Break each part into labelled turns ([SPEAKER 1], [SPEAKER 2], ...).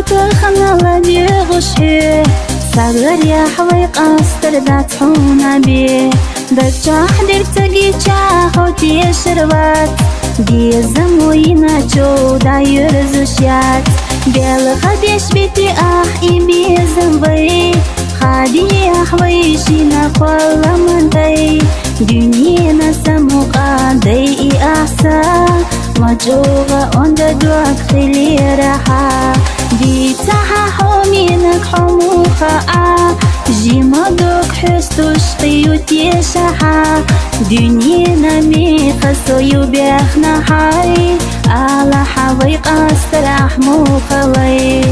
[SPEAKER 1] تخنا لدي غشي صغر يا حوي قاستر دات حونا بي دجاح درتقي جاحوتي شربات دي زموينا جو داير زشيات بيل خديش بيتي إيمي زنبي خادي أحوي شينا خوالا من دي دنينا سموقا دي أحسا مجوغا انددوك خلي راحة بيتاها حومينك حموخا جيما دوك حستوش قيوتي شاحا دنينا ميخسو يبيخنا حي على حوي قاستر أحموخا لي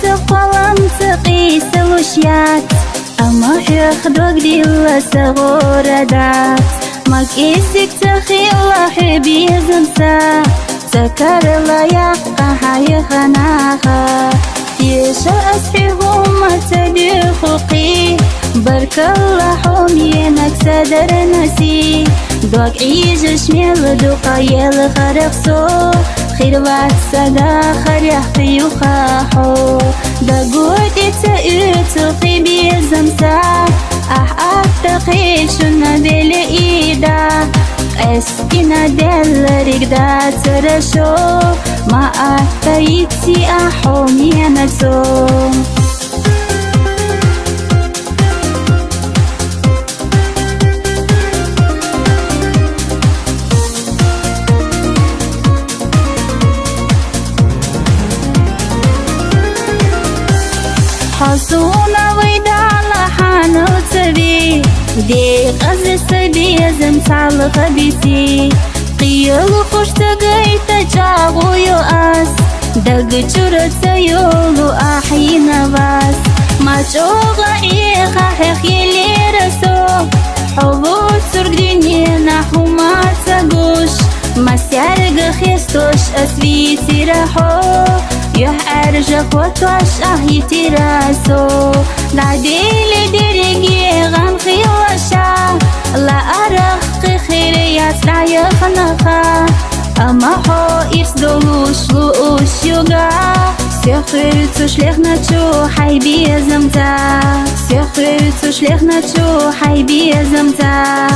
[SPEAKER 1] سقلم تقيس الوشيات أما ياخدوك دي وسغور دات ما كيسك تخيل حبي زمسا سكر لا يقع حي خناخا يشا أسحيهم تدخقي برك الله حمينك صدر نسي دوك عيج شميل دوقا يل خرقسو خير بعد سدا خريح في وخاحو دا قوتي تأتقي بيزمسا أتقي شنا دل إيدا أسكنا دل رقدا ترشو ما أتريتي أحومي نفسو حصونا ويدالا حانو تبي دي قز سبي زمسع الخبيسي قيل خوش تقاي تجاغو يؤاس دق جرد سيولو أحينا باس ما جوغا إيخا حقيلي رسو حبوت سرق دنيا نحو ما تقوش ما سيارق خيستوش أسبيتي رحو يح أرجع وتوش أهيتي راسو دعديلي درقي غن خيوشا لا أرق خيريات لا يخنخا أما حو إفسدولوش لوش يوغا سيخر تشليخنا تشو حيبي زمتا سيخر تشليخنا تشو حيبي زمتا